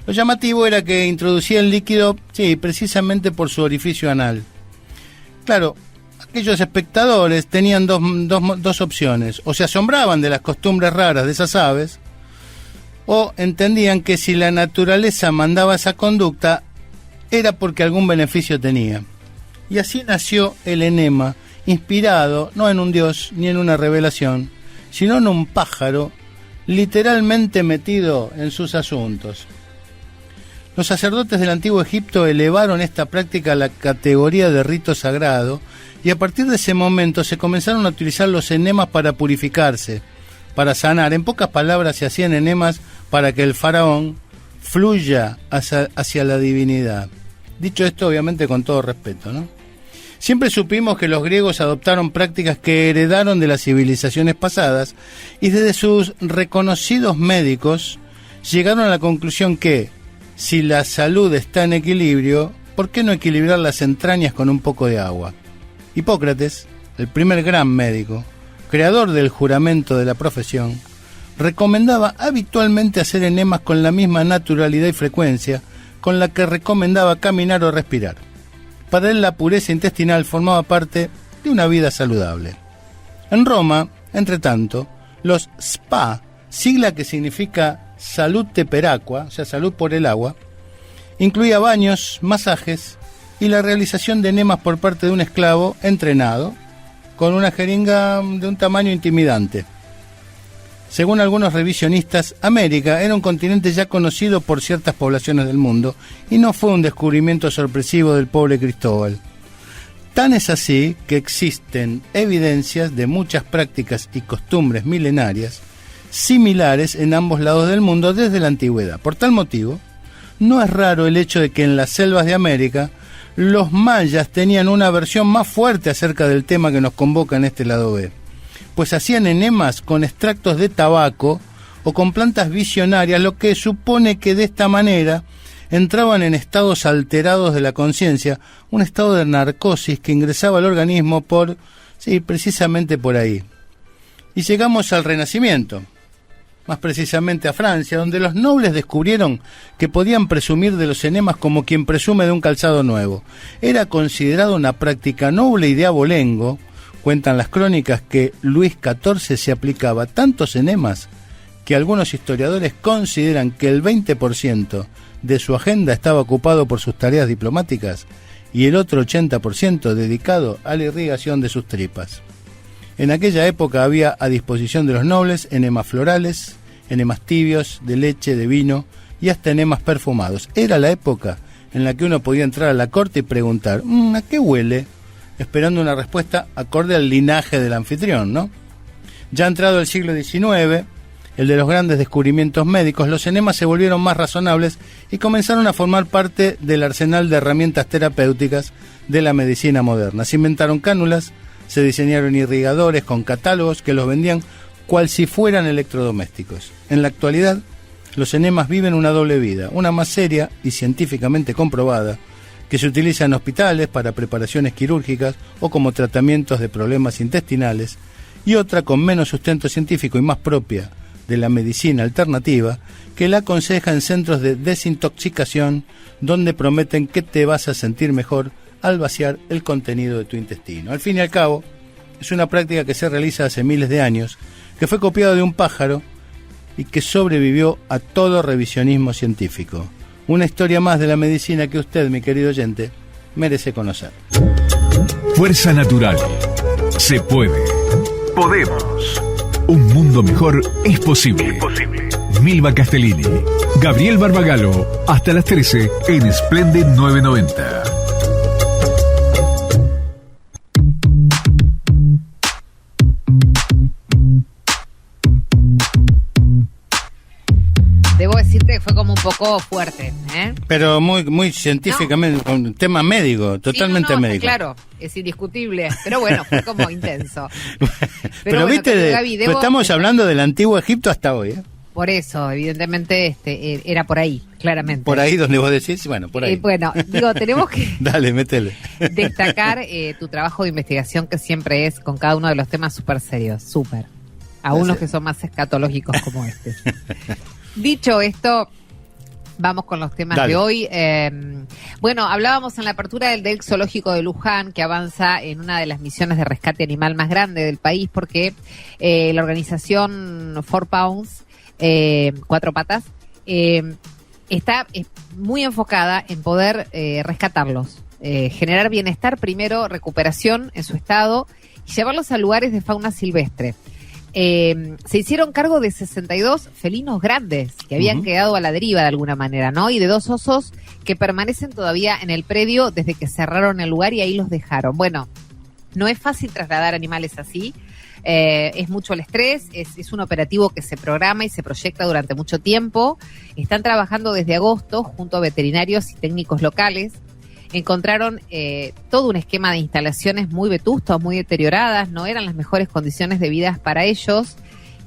Lo llamativo era que introducía el líquido, precisamente por su orificio anal. Claro, aquellos espectadores tenían dos opciones. O se asombraban de las costumbres raras de esas aves, o entendían que si la naturaleza mandaba esa conducta, era porque algún beneficio tenía. Y así nació el enema, inspirado no en un dios ni en una revelación, sino en un pájaro literalmente metido en sus asuntos. Los sacerdotes del antiguo Egipto elevaron esta práctica a la categoría de rito sagrado y a partir de ese momento se comenzaron a utilizar los enemas para purificarse, para sanar. En pocas palabras, se hacían enemas para que el faraón fluya hacia la divinidad. Dicho esto, obviamente con todo respeto, ¿no? Siempre supimos que los griegos adoptaron prácticas que heredaron de las civilizaciones pasadas y desde sus reconocidos médicos llegaron a la conclusión que si la salud está en equilibrio, ¿por qué no equilibrar las entrañas con un poco de agua? Hipócrates, el primer gran médico, creador del juramento de la profesión, recomendaba habitualmente hacer enemas con la misma naturalidad y frecuencia con la que recomendaba caminar o respirar. Para él la pureza intestinal formaba parte de una vida saludable. En Roma, entre tanto, los spa, sigla que significa salute per aqua, o sea, salud por el agua, incluía baños, masajes y la realización de enemas por parte de un esclavo entrenado con una jeringa de un tamaño intimidante. Según algunos revisionistas, América era un continente ya conocido por ciertas poblaciones del mundo y no fue un descubrimiento sorpresivo del pobre Cristóbal. Tan es así que existen evidencias de muchas prácticas y costumbres milenarias similares en ambos lados del mundo desde la antigüedad. Por tal motivo, no es raro el hecho de que en las selvas de América los mayas tenían una versión más fuerte acerca del tema que nos convoca en este lado B, pues hacían enemas con extractos de tabaco o con plantas visionarias, lo que supone que de esta manera entraban en estados alterados de la conciencia, un estado de narcosis que ingresaba al organismo precisamente por ahí. Y llegamos al Renacimiento, más precisamente a Francia, donde los nobles descubrieron que podían presumir de los enemas como quien presume de un calzado nuevo. Era considerado una práctica noble y de abolengo. Cuentan las crónicas que Luis XIV se aplicaba tantos enemas que algunos historiadores consideran que el 20% de su agenda estaba ocupado por sus tareas diplomáticas y el otro 80% dedicado a la irrigación de sus tripas. En aquella época había a disposición de los nobles enemas florales, enemas tibios, de leche, de vino y hasta enemas perfumados. Era la época en la que uno podía entrar a la corte y preguntar, ¿a qué huele?, esperando una respuesta acorde al linaje del anfitrión, ¿no? Ya entrado el siglo XIX, el de los grandes descubrimientos médicos, los enemas se volvieron más razonables y comenzaron a formar parte del arsenal de herramientas terapéuticas de la medicina moderna. Se inventaron cánulas, se diseñaron irrigadores con catálogos que los vendían cual si fueran electrodomésticos. En la actualidad, los enemas viven una doble vida, una más seria y científicamente comprobada, que se utiliza en hospitales para preparaciones quirúrgicas o como tratamientos de problemas intestinales, y otra con menos sustento científico y más propia de la medicina alternativa, que la aconseja en centros de desintoxicación, donde prometen que te vas a sentir mejor al vaciar el contenido de tu intestino. Al fin y al cabo, es una práctica que se realiza hace miles de años, que fue copiada de un pájaro y que sobrevivió a todo revisionismo científico. Una historia más de la medicina que usted, mi querido oyente, merece conocer. Fuerza Natural. Se puede. Podemos. Un mundo mejor es posible. Milva Castellini. Gabriel Barbagallo. Hasta las 13 en Splendid 990. Debo decirte que fue como un poco fuerte, ¿eh? Pero muy científicamente, con un tema médico, totalmente sí, médico. Claro, es indiscutible, pero bueno, fue como intenso. Pero bueno, viste, Gaby, estamos hablando del antiguo Egipto hasta hoy, ¿eh? Por eso, evidentemente, era por ahí, claramente. Por ahí donde vos decís, bueno, por ahí. Bueno, digo, tenemos que Dale, métele. Destacar tu trabajo de investigación, que siempre es con cada uno de los temas súper serios, súper. Aún los que son más escatológicos como este. Dicho esto, vamos con los temas de hoy. Bueno, hablábamos en la apertura del zoológico de Luján, que avanza en una de las misiones de rescate animal más grande del país, porque la organización 4Pounds, Cuatro Patas, está muy enfocada en poder rescatarlos, generar bienestar primero, recuperación en su estado y llevarlos a lugares de fauna silvestre. Se hicieron cargo de 62 felinos grandes que habían quedado a la deriva de alguna manera, ¿no? Y de 2 osos que permanecen todavía en el predio desde que cerraron el lugar y ahí los dejaron. Bueno, no es fácil trasladar animales así, es mucho el estrés, es un operativo que se programa y se proyecta durante mucho tiempo. Están trabajando desde agosto junto a veterinarios y técnicos locales. Encontraron todo un esquema de instalaciones muy vetustas, muy deterioradas, no eran las mejores condiciones de vida para ellos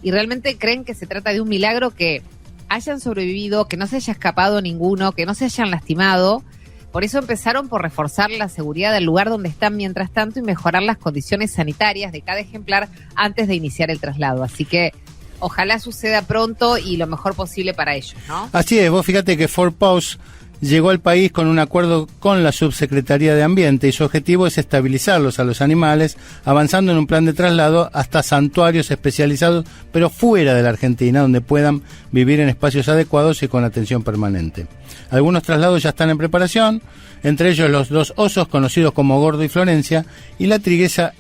y realmente creen que se trata de un milagro que hayan sobrevivido, que no se haya escapado ninguno, que no se hayan lastimado, Por eso empezaron por reforzar la seguridad del lugar donde están mientras tanto y mejorar las condiciones sanitarias de cada ejemplar antes de iniciar el traslado. Así que ojalá suceda pronto y lo mejor posible para ellos, ¿no? Así es, vos fíjate que Fort Paws llegó al país con un acuerdo con la Subsecretaría de Ambiente y su objetivo es estabilizarlos a los animales, avanzando en un plan de traslado hasta santuarios especializados, pero fuera de la Argentina, donde puedan vivir en espacios adecuados y con atención permanente. Algunos traslados ya están en preparación, entre ellos los 2 osos conocidos como Gordo y Florencia, y la tigresa,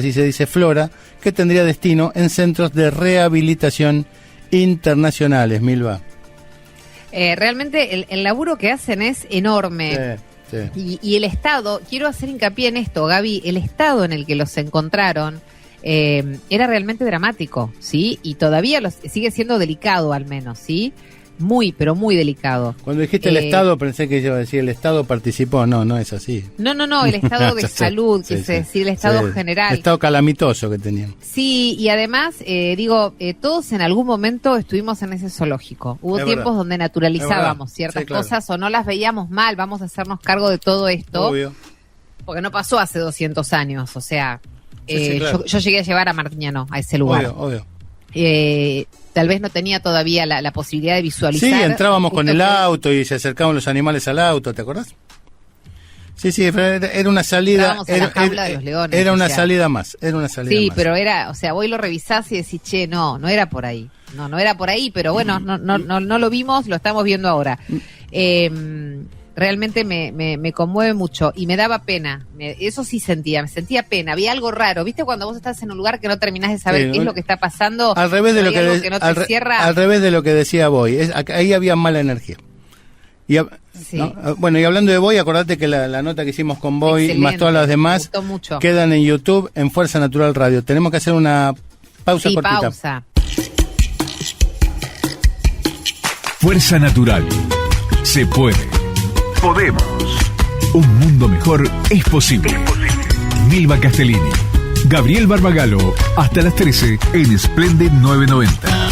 si se dice Flora, que tendría destino en centros de rehabilitación internacionales, Milva. Realmente el laburo que hacen es enorme. Sí. Y el estado, quiero hacer hincapié en esto, Gaby, el estado en el que los encontraron era realmente dramático, ¿sí? Y todavía sigue siendo delicado al menos, ¿sí? Muy, pero muy delicado. Cuando dijiste el Estado, pensé que iba a decir el Estado participó. No es así. No, el Estado de salud, quise decir, el Estado general. El Estado calamitoso que tenían. Sí, y además, todos en algún momento estuvimos en ese zoológico. Hubo tiempos donde naturalizábamos ciertas cosas o no las veíamos mal, vamos a hacernos cargo de todo esto. Obvio. Porque no pasó hace 200 años, o sea, yo llegué a llevar a Martiñano a ese lugar. Obvio. Tal vez no tenía todavía la posibilidad de visualizar. Sí, entrábamos con el auto y se acercaban los animales al auto, ¿te acordás? Sí, era una salida. A la jaula de los leones, era una salida más, Sí, pero vos lo revisás y decís, no era por ahí. No era por ahí, pero bueno, no lo vimos, lo estamos viendo ahora. Realmente me conmueve mucho y me daba pena. Eso sí me sentía pena. Había algo raro. ¿Viste cuando vos estás en un lugar que no terminás de saber qué es lo que está pasando? Al revés de lo al revés de lo que decía Boy. Ahí había mala energía. ¿No? Bueno, y hablando de Boy, acordate que la nota que hicimos con Boy, más todas las demás, quedan en YouTube en Fuerza Natural Radio. Tenemos que hacer una pausa cortita. Pausa. Fuerza Natural. Se puede. Podemos. Un mundo mejor es posible. Milva Castellini, Gabriel Barbagallo, hasta las 13 en Splendid 990.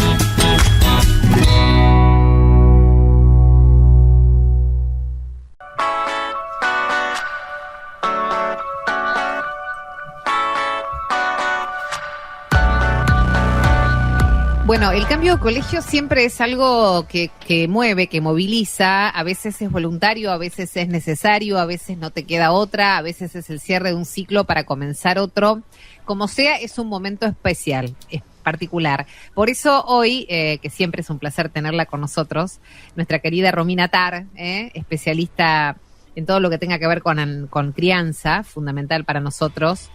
Bueno, el cambio de colegio siempre es algo que mueve, que moviliza, a veces es voluntario, a veces es necesario, a veces no te queda otra, a veces es el cierre de un ciclo para comenzar otro. Como sea, es un momento especial, es particular. Por eso hoy, que siempre es un placer tenerla con nosotros, nuestra querida Romina Tar, especialista en todo lo que tenga que ver con crianza, fundamental para nosotros.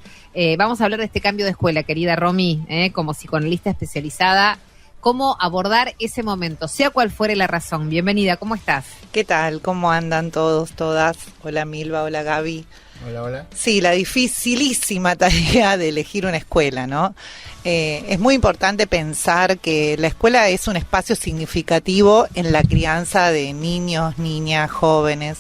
Vamos a hablar de este cambio de escuela, querida Romy, como psicoanalista especializada, cómo abordar ese momento, sea cual fuere la razón. Bienvenida, ¿cómo estás? ¿Qué tal? ¿Cómo andan todos, todas? Hola Milva, hola Gaby. Hola. Sí, la dificilísima tarea de elegir una escuela, ¿no? Es muy importante pensar que la escuela es un espacio significativo en la crianza de niños, niñas, jóvenes.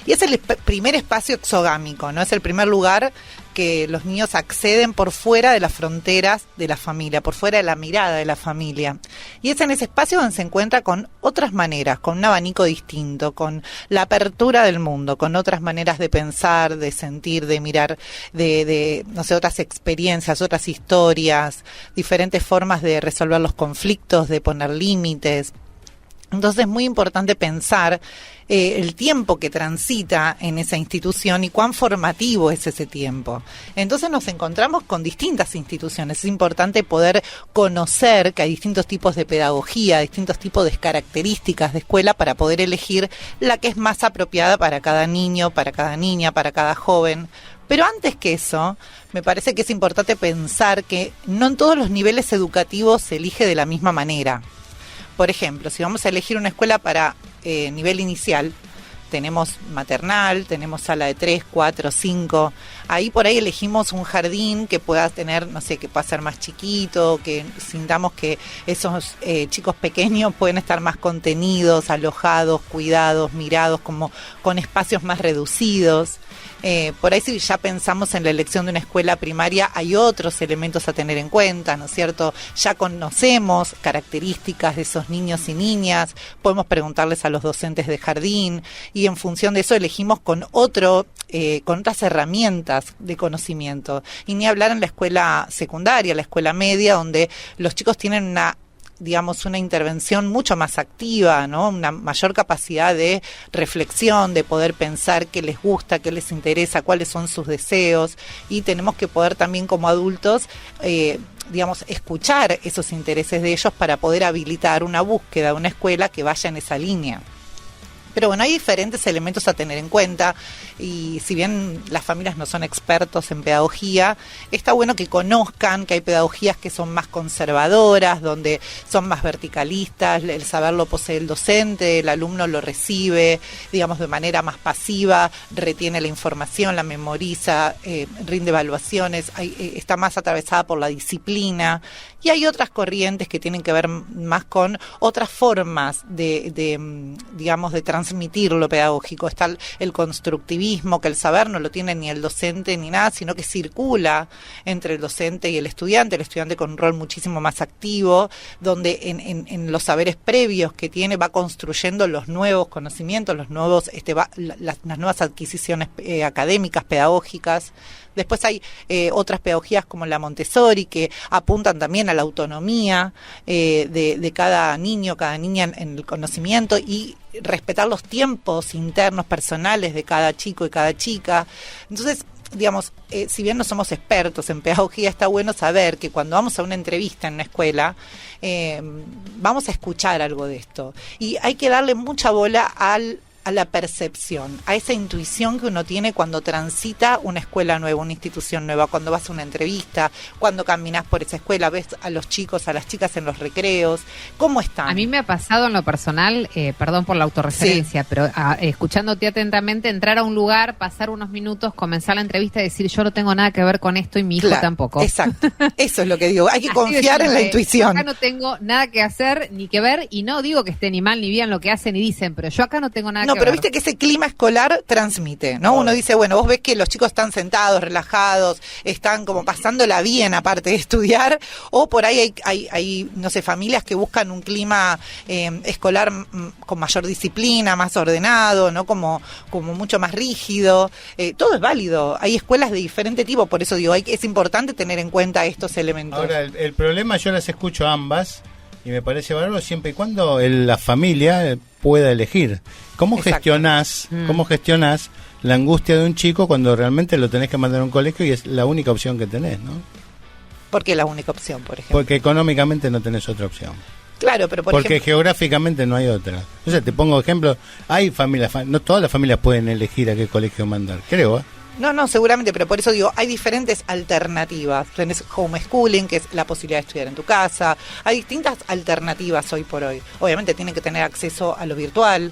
Y es el primer espacio exogámico, ¿no? Es el primer lugar que los niños acceden por fuera de las fronteras de la familia, por fuera de la mirada de la familia. Y es en ese espacio donde se encuentra con otras maneras, con un abanico distinto, con la apertura del mundo, con otras maneras de pensar, de sentir, de mirar, de otras experiencias, otras historias, diferentes formas de resolver los conflictos, de poner límites. Entonces es muy importante pensar el tiempo que transita en esa institución y cuán formativo es ese tiempo. Entonces nos encontramos con distintas instituciones. Es importante poder conocer que hay distintos tipos de pedagogía, distintos tipos de características de escuela para poder elegir la que es más apropiada para cada niño, para cada niña, para cada joven. Pero antes que eso, me parece que es importante pensar que no en todos los niveles educativos se elige de la misma manera. Por ejemplo, si vamos a elegir una escuela para nivel inicial, tenemos maternal, tenemos sala de 3, 4, 5. Ahí por ahí elegimos un jardín que pueda tener, que pueda ser más chiquito, que sintamos que esos chicos pequeños pueden estar más contenidos, alojados, cuidados, mirados, como con espacios más reducidos. Por ahí si ya pensamos en la elección de una escuela primaria, hay otros elementos a tener en cuenta, ¿no es cierto? Ya conocemos características de esos niños y niñas, podemos preguntarles a los docentes de jardín y en función de eso elegimos con otras herramientas de conocimiento. Y ni hablar en la escuela secundaria, la escuela media, donde los chicos tienen una intervención mucho más activa, ¿no? Una mayor capacidad de reflexión, de poder pensar qué les gusta, qué les interesa, cuáles son sus deseos, y tenemos que poder también como adultos, escuchar esos intereses de ellos para poder habilitar una búsqueda de una escuela que vaya en esa línea. Pero bueno, hay diferentes elementos a tener en cuenta, y si bien las familias no son expertos en pedagogía, está bueno que conozcan que hay pedagogías que son más conservadoras, donde son más verticalistas, el saber lo posee el docente, el alumno lo recibe, de manera más pasiva, retiene la información, la memoriza, rinde evaluaciones, está más atravesada por la disciplina, y hay otras corrientes que tienen que ver más con otras formas de transmitir lo pedagógico. Está el constructivismo, que el saber no lo tiene ni el docente ni nada, sino que circula entre el docente y el estudiante con un rol muchísimo más activo, donde en los saberes previos que tiene va construyendo los nuevos conocimientos, las nuevas adquisiciones académicas, pedagógicas. Después hay otras pedagogías como la Montessori, que apuntan también a la autonomía de cada niño, cada niña en el conocimiento, y respetar los tiempos internos personales de cada chico y cada chica. Entonces, si bien no somos expertos en pedagogía, está bueno saber que cuando vamos a una entrevista en una escuela, vamos a escuchar algo de esto. Y hay que darle mucha bola a la percepción, a esa intuición que uno tiene cuando transita una escuela nueva, una institución nueva, cuando vas a una entrevista, cuando caminas por esa escuela, ves a los chicos, a las chicas en los recreos, ¿cómo están? A mí me ha pasado en lo personal, perdón por la autorreferencia, sí, pero escuchándote atentamente, entrar a un lugar, pasar unos minutos, comenzar la entrevista y decir, yo no tengo nada que ver con esto y mi hijo tampoco. Exacto, eso es lo que digo, hay que confiar en la intuición. Acá no tengo nada que hacer ni que ver, y no digo que esté ni mal ni bien lo que hacen y dicen, pero yo acá no tengo nada que ver. Pero viste que ese clima escolar transmite, ¿no? Uno dice, bueno, vos ves que los chicos están sentados, relajados, están como pasándola bien aparte de estudiar, o por ahí hay no sé, familias que buscan un clima escolar con mayor disciplina, más ordenado, ¿no? Como mucho más rígido. Todo es válido. Hay escuelas de diferente tipo, por eso digo, es importante tener en cuenta estos elementos. Ahora, el problema, yo las escucho ambas, y me parece bárbaro siempre y cuando la familia pueda elegir. ¿Cómo gestionás la angustia de un chico cuando realmente lo tenés que mandar a un colegio y es la única opción que tenés, ¿no? ¿Por qué la única opción, por ejemplo? Porque económicamente no tenés otra opción. Claro, pero porque geográficamente no hay otra. O sea, te pongo ejemplo, hay familias, no todas las familias pueden elegir a qué colegio mandar, creo, ¿eh? No, seguramente, pero por eso digo, hay diferentes alternativas. Tenés homeschooling, que es la posibilidad de estudiar en tu casa. Hay distintas alternativas hoy por hoy. Obviamente tienen que tener acceso a lo virtual,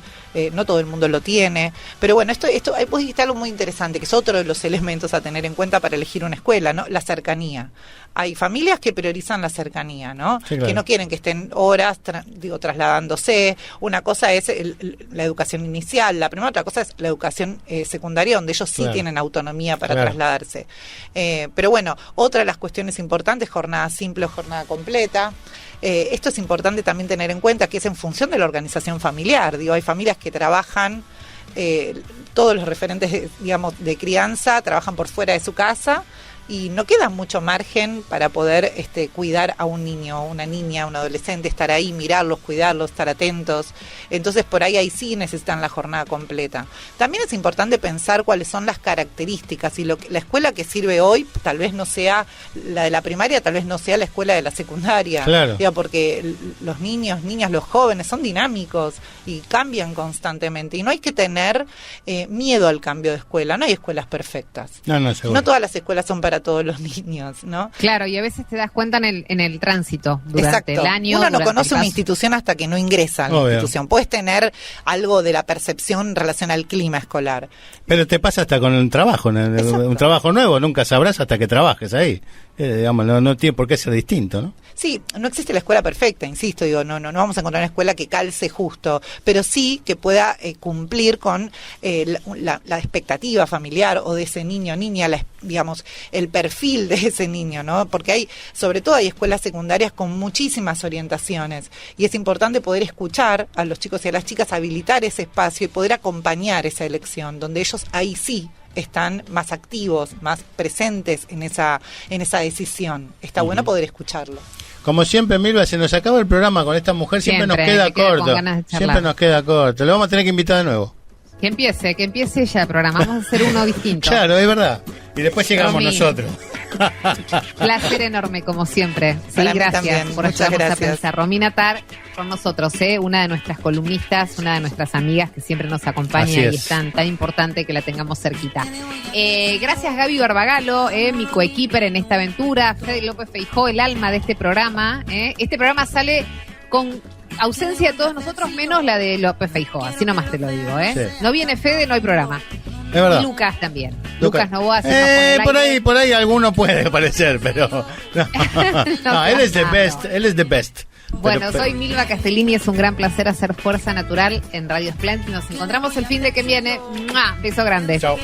no todo el mundo lo tiene. Pero bueno, esto vos dijiste algo muy interesante, que es otro de los elementos a tener en cuenta para elegir una escuela, ¿no? La cercanía. Hay familias que priorizan la cercanía, ¿no? Sí, claro. Que no quieren que estén horas, trasladándose. Una cosa es la educación inicial, la primera, otra cosa es la educación secundaria, donde ellos sí tienen autonomía para trasladarse. Pero bueno, otra de las cuestiones importantes, jornada simple o jornada completa. Esto es importante también tener en cuenta que es en función de la organización familiar. Hay familias que trabajan, todos los referentes, de crianza, trabajan por fuera de su casa, y no queda mucho margen para poder cuidar a un niño, una niña, un adolescente, estar ahí, mirarlos, cuidarlos, estar atentos. Entonces por ahí sí necesitan la jornada completa. También es importante pensar cuáles son las características, y la escuela que sirve hoy tal vez no sea la de la primaria, tal vez no sea la escuela de la secundaria. Claro. Porque los niños, niñas, los jóvenes son dinámicos y cambian constantemente, y no hay que tener miedo al cambio de escuela. No hay escuelas perfectas. No todas las escuelas son para todos los niños, ¿no? Claro, y a veces te das cuenta en el tránsito durante el año. Uno no conoce una institución hasta que no ingresa a la institución. Puedes tener algo de la percepción en relación al clima escolar. Pero te pasa hasta con el trabajo, un trabajo nuevo, nunca sabrás hasta que trabajes ahí. digamos, no tiene por qué ser distinto, ¿no? Sí, no existe la escuela perfecta, insisto, digo, no vamos a encontrar una escuela que calce justo, pero sí que pueda cumplir con la expectativa familiar o de ese niño o niña, digamos, el perfil de ese niño, ¿no? Porque sobre todo hay escuelas secundarias con muchísimas orientaciones y es importante poder escuchar a los chicos y a las chicas, habilitar ese espacio y poder acompañar esa elección, donde ellos ahí sí están más activos, más presentes en esa decisión. Está bueno poder escucharlo. Como siempre, Milva, se nos acaba el programa con esta mujer, siempre nos queda corto. Siempre nos queda corto. Le vamos a tener que invitar de nuevo. Que empiece ella el programa. Vamos a hacer uno distinto. Claro, es verdad. Y después llegamos nosotros. Placer enorme, como siempre. Sí, para gracias también. por ayudarnos a pensar. Romina Tar con nosotros, una de nuestras columnistas, una de nuestras amigas que siempre nos acompaña y es tan importante que la tengamos cerquita. Gracias, Gaby Barbagalo, mi coequiper en esta aventura. Fede López Feijó, el alma de este programa. Este programa sale con ausencia de todos nosotros, menos la de López Feijó, así nomás te lo digo. Sí. No viene Fede, no hay programa. Es verdad. Y Lucas también. Lucas Novoa por ahí alguno puede aparecer, pero no, él es the best. Bueno, soy Milva Castellini, es un gran placer hacer Fuerza Natural en Radio Splendid. Nos encontramos el fin de que viene. ¡Mua! Beso grande. Chao.